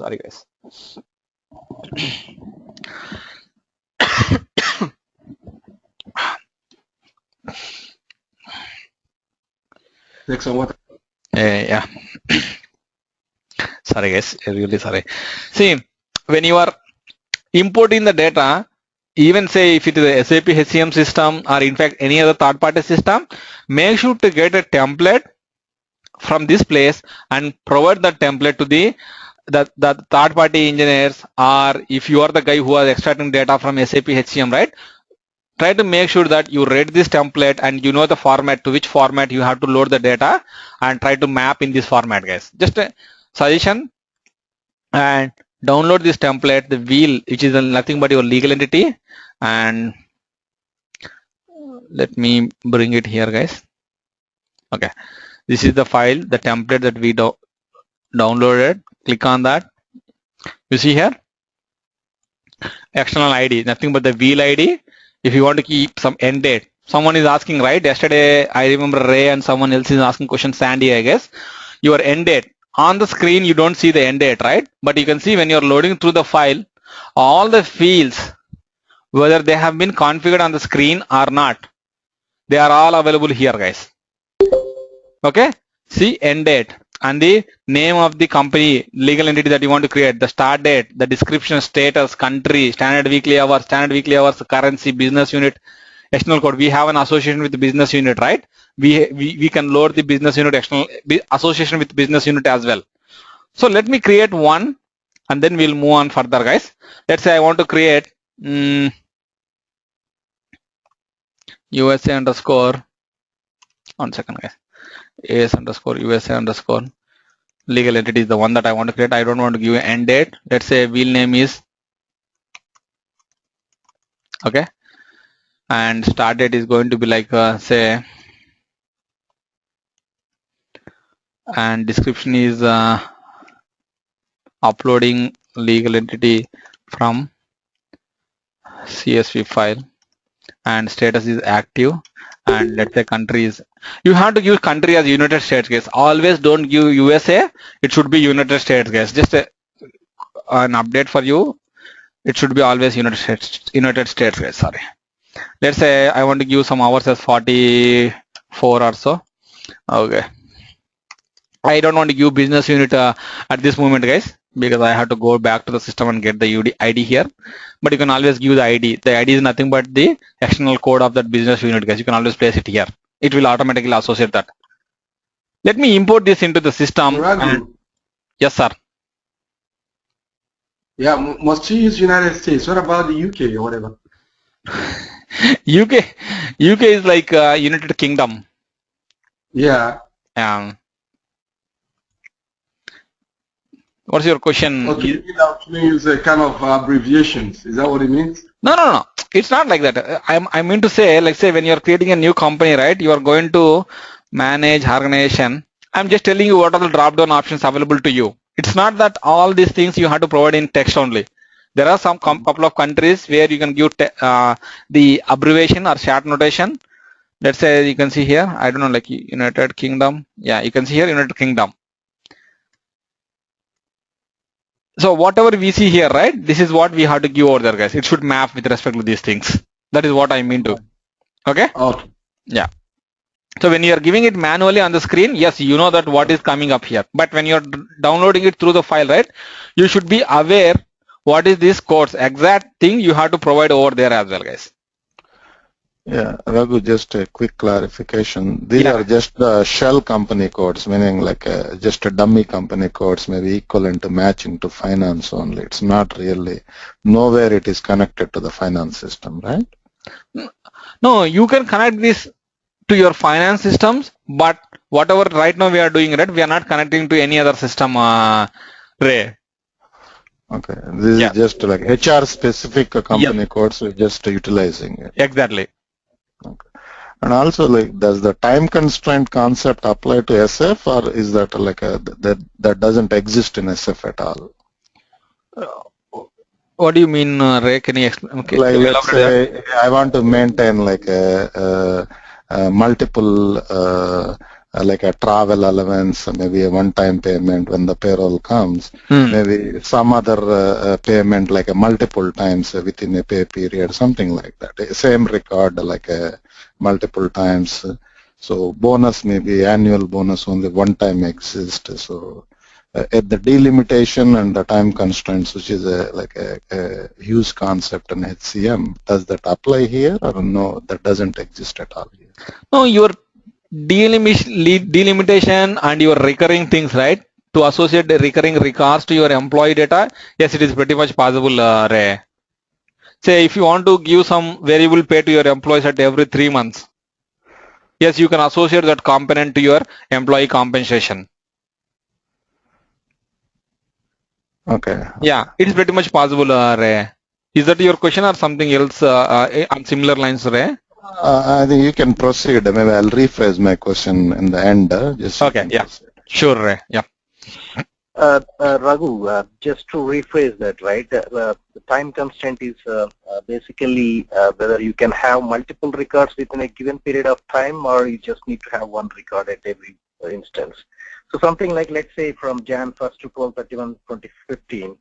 Sorry guys. Take some water. Yeah. Sorry guys, really sorry. See, when you are importing the data, even say if it is a SAP HCM system or in fact any other third-party system, make sure to get a template from this place and provide that template to the third-party engineers, or if you are the guy who are extracting data from SAP HCM, right? Try to make sure that you read this template and you know the format, to which format you have to load the data, and try to map in this format, guys. Just a suggestion, and download this template, the wheel, which is nothing but your legal entity, and let me bring it here, guys. Okay, this is the file, the template that we downloaded. Click on that. You see here, external ID, nothing but the wheel ID. If you want to keep some end date, someone is asking, right? Yesterday, I remember Ray and someone else is asking question, Sandy, I guess. Your end date. On the screen, you don't see the end date, right? But you can see when you're loading through the file, all the fields, whether they have been configured on the screen or not, they are all available here, guys. Okay? See end date and the name of the company, legal entity that you want to create, the start date, the description, status, country, standard weekly hours, currency, business unit, external code. We have an association with the business unit, right? We can load the business unit external association with business unit as well. So let me create one and then we'll move on further, guys. Let's say I want to create USA underscore, 1 second, guys. AS underscore USA underscore legal entity is the one that I want to create. I don't want to give an end date. Let's say wheel name is, okay, and start date is going to be like say, and description is uploading legal entity from CSV file, and status is active, and let's say country is, you have to give country as United States, guys. Always don't give USA, it should be United States, guys. Just an update for you, it should be always United States, guys. Sorry. Let's say I want to give some hours as 44 or so. Okay, I don't want to give business unit at this moment, guys, because I have to go back to the system and get the ID here. But you can always give the ID. The ID is nothing but the external code of that business unit, guys. You can always place it here. It will automatically associate that. Let me import this into the system. Yes, sir. Yeah, must you use United States? What about the UK or whatever? UK is like United Kingdom. Yeah. What's your question? Okay, you use a kind of abbreviations. Is that what it means? No. It's not like that. I mean to say, like say when you're creating a new company, right? You are going to manage organization. I'm just telling you what are the drop-down options available to you. It's not that all these things you have to provide in text only. There are some couple of countries where you can give the abbreviation or short notation. Let's say you can see here, I don't know, like United Kingdom. Yeah, you can see here United Kingdom. So whatever we see here, right, this is what we have to give over there, guys. It should map with respect to these things. That is what I mean to. Okay? Okay. Yeah. So when you are giving it manually on the screen, yes, you know that what is coming up here. But when you're downloading it through the file, right, you should be aware what is this codes, exact thing you have to provide over there as well, guys. Yeah, Raghu, just a quick clarification. These are just the shell company codes, meaning like just a dummy company codes, maybe equivalent to matching to finance only. It's not really, nowhere it is connected to the finance system, right? No, you can connect this to your finance systems, but whatever right now we are doing, right, we are not connecting to any other system, Ray. Okay, this is just like HR specific company codes, we're just utilizing it. Exactly. Okay. And also, like, does the time constraint concept apply to SF, or is that like that doesn't exist in SF at all? What do you mean, Ray? Can you explain? Okay. Like, let's say I want to maintain like multiple like a travel allowance, maybe a one-time payment when the payroll comes, maybe some other payment like a multiple times within a pay period, something like that. Same record like a multiple times. So bonus, maybe annual bonus only one time exists. So at the delimitation and the time constraints, which is a huge concept in HCM, does that apply here or no? That doesn't exist at all here. No, your delimitation and your recurring things, right? To associate the recurring records to your employee data, yes, it is pretty much possible, Ray. Say if you want to give some variable pay to your employees at every 3 months, yes, you can associate that component to your employee compensation. Okay. Yeah, it is pretty much possible, Ray. Is that your question or something else on similar lines, Ray? I think you can proceed. Maybe I'll rephrase my question in the end. Just okay, yeah. Proceed. Sure, Ray. Yeah. Raghu, just to rephrase that, right? The time constraint is basically whether you can have multiple records within a given period of time, or you just need to have one record at every instance. So something like, let's say, from Jan 1st to 12/31/2015,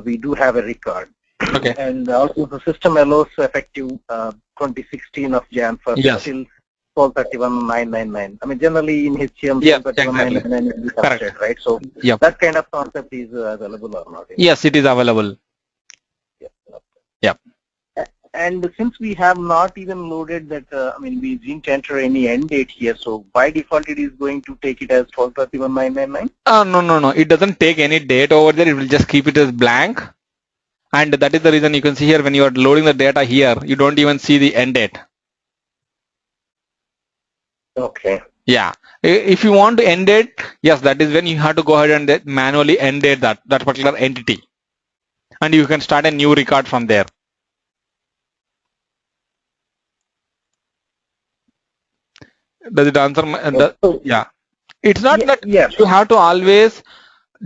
we do have a record. Okay. And also the system allows effective 2016 of Jan 1st yes. till 12/31/999. I mean, generally in HCM, yeah, 12/31/999 is the concept, right? So yep. that kind of concept is available or not? Yes, it is available. Yep. Yep. And since we have not even loaded that, I mean, we didn't enter any end date here, so by default it is going to take it as 12/31/999? No. It doesn't take any date over there. It will just keep it as blank. And that is the reason you can see here when you are loading the data here, you don't even see the end date. Okay. Yeah. If you want to end date, yes, that is when you have to go ahead and manually end date that particular entity. And you can start a new record from there. Does it answer? Yeah. It's not that you have to always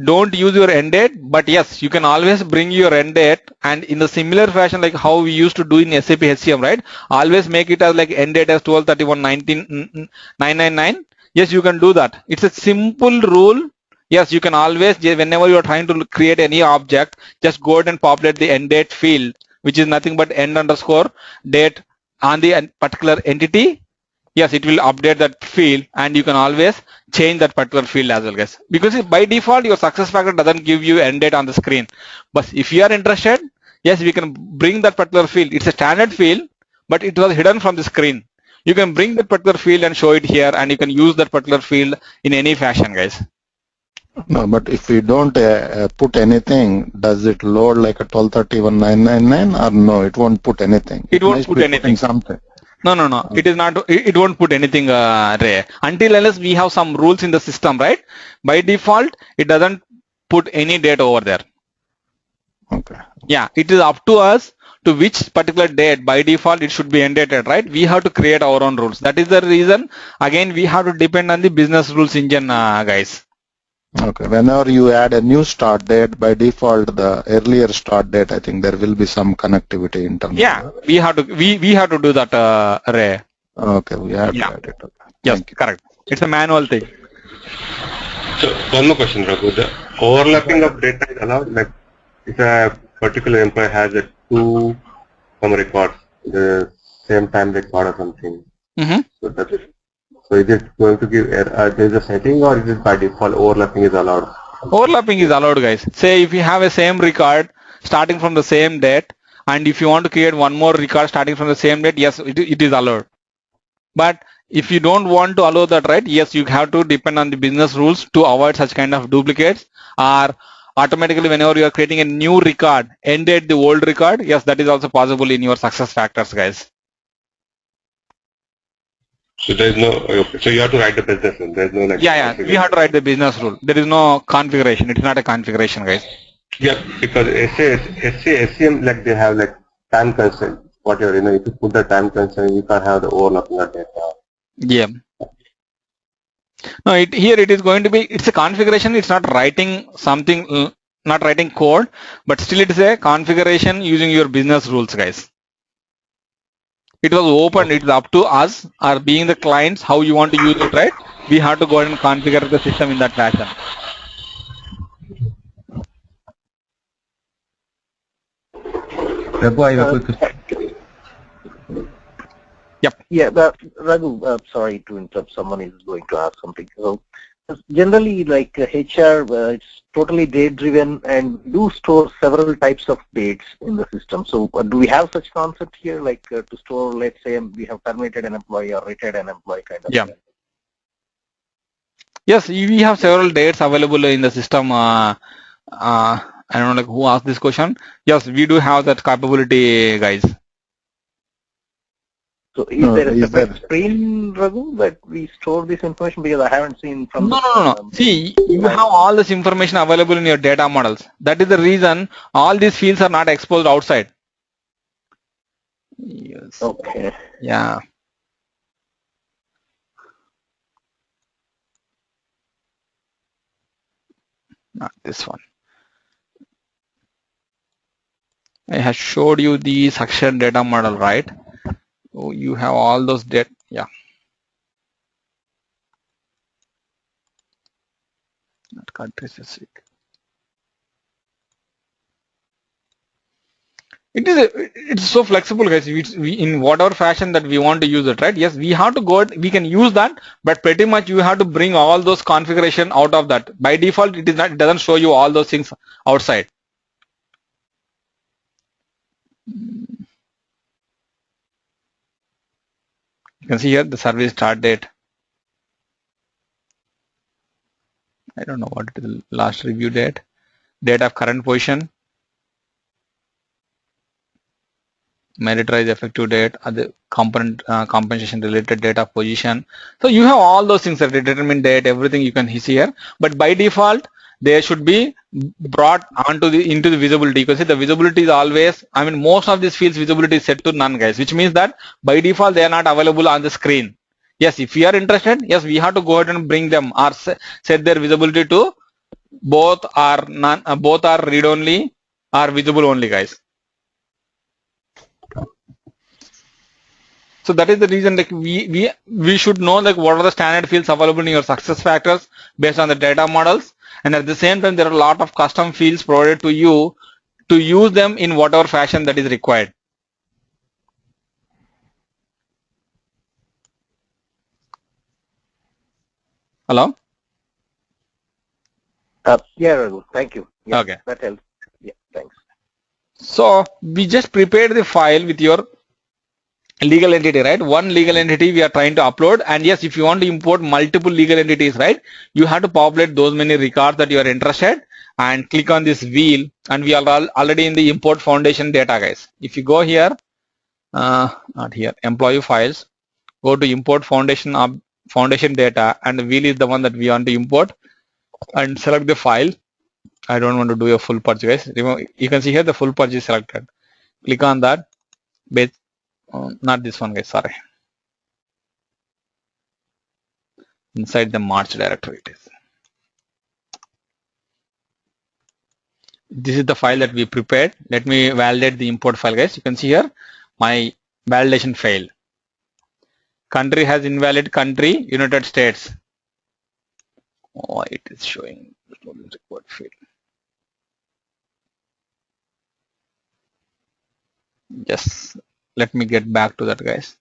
don't use your end date, but yes, you can always bring your end date, and in the similar fashion like how we used to do in SAP HCM, right? Always make it as like end date as 12/31/999. Yes, you can do that. It's a simple rule. Yes, you can always, whenever you are trying to create any object, just go ahead and populate the end date field, which is nothing but end_date on the particular entity. Yes, it will update that field, and you can always change that particular field as well, guys. Because by default, your success factor doesn't give you end date on the screen. But if you are interested, yes, we can bring that particular field. It's a standard field, but it was hidden from the screen. You can bring that particular field and show it here, and you can use that particular field in any fashion, guys. No, but if we don't put anything, does it load like a 12/31/999 or no? It won't put anything. It won't put anything. Something. No. It is not. It won't put anything, Ray. Unless we have some rules in the system, right? By default, it doesn't put any date over there. Okay. Yeah, it is up to us to which particular date. By default, it should be end dated, right? We have to create our own rules. That is the reason. Again, we have to depend on the business rules engine, guys. Okay. Whenever you add a new start date, by default, the earlier start date, I think there will be some connectivity internally. Yeah, we have to. We have to do that, Ray. Okay, we have to add it. Okay. Yes, correct. It's a manual thing. So one more question, Raghu. The overlapping of data is allowed. Like if a particular employee has a two records, the same time record or something. So that is. So is it going to give there is a setting, or is it by default overlapping is allowed? Overlapping is allowed, guys. Say if you have a same record starting from the same date, and if you want to create one more record starting from the same date, yes, it is allowed. But if you don't want to allow that, right, yes, you have to depend on the business rules to avoid such kind of duplicates, or automatically whenever you are creating a new record, end date the old record, yes, that is also possible in your success factors, guys. So there is no, okay. So you have to write the business rule. There is no like. Yeah. We have to write the business rule. There is no configuration. It's not a configuration, guys. Yeah, because HCM like they have like time constraint. Whatever, if you put the time constraint, you can't have the overlapping of data. Yeah. No, here it is going to be. It's a configuration. It's not writing something, not writing code, but still it is a configuration using your business rules, guys. It was open. It's up to us, or being the clients, how you want to use it, right? we have to go ahead and configure the system in that fashion. Raghu, I have a quick Yep. Yeah, Raghu, sorry to interrupt. Someone is going to ask something. So, generally, like HR, it's totally date-driven and do store several types of dates in the system. So, do we have such concept here, like to store, let's say, we have terminated an employee or retired an employee kind of? Yeah. Yes, we have several dates available in the system. I don't know like who asked this question. Yes, we do have that capability, guys. So is there a separate screen, Raghu, that we store this information? Because I haven't seen from No. See, you have all this information available in your data models. That is the reason all these fields are not exposed outside. Yes. Okay. Yeah. Not this one. I have showed you the succession data model, right? So you have all those data. Yeah. Not country specific. It's so flexible, guys. We in whatever fashion that we want to use it, right? Yes, we have to go. We can use that, but pretty much you have to bring all those configuration out of that. By default, it is not. It doesn't show you all those things outside. You can see here the service start date. I don't know what it is. Last review date, date of current position, meritorize effective date, other component compensation related date of position. So you have all those things, that determine date, everything you can see here. But by default, they should be brought onto into the visibility. You can see the visibility is always, I mean, most of these fields visibility is set to none, guys, which means that by default they are not available on the screen. Yes, if we are interested, yes, we have to go ahead and bring them or set their visibility to both are none, both are read only or visible only, guys. So that is the reason, like we should know like what are the standard fields available in your success factors based on the data models, and at the same time there are a lot of custom fields provided to you to use them in whatever fashion that is required. Hello? Yeah, Raghu, thank you. Yeah, Okay. that helps. Yeah, thanks. So we just prepared the file with your legal entity, right? One legal entity we are trying to upload, and yes, if you want to import multiple legal entities, right, you have to populate those many records that you are interested and click on this wheel, and we are already in the import foundation data, guys. If you go here, not here, employee files, go to import foundation data, and the wheel is the one that we want to import, and select the file. I don't want to do a full purge, guys. You can see here the full purge is selected. Click on that. Not this one, guys, sorry. Inside the March directory it is. This is the file that we prepared. Let me validate the import file, guys. You can see here my validation failed. Country has invalid country, United States. Oh, it is showing record field. Yes, let me get back to that, guys.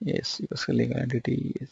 Yes, US legal entity. Yes.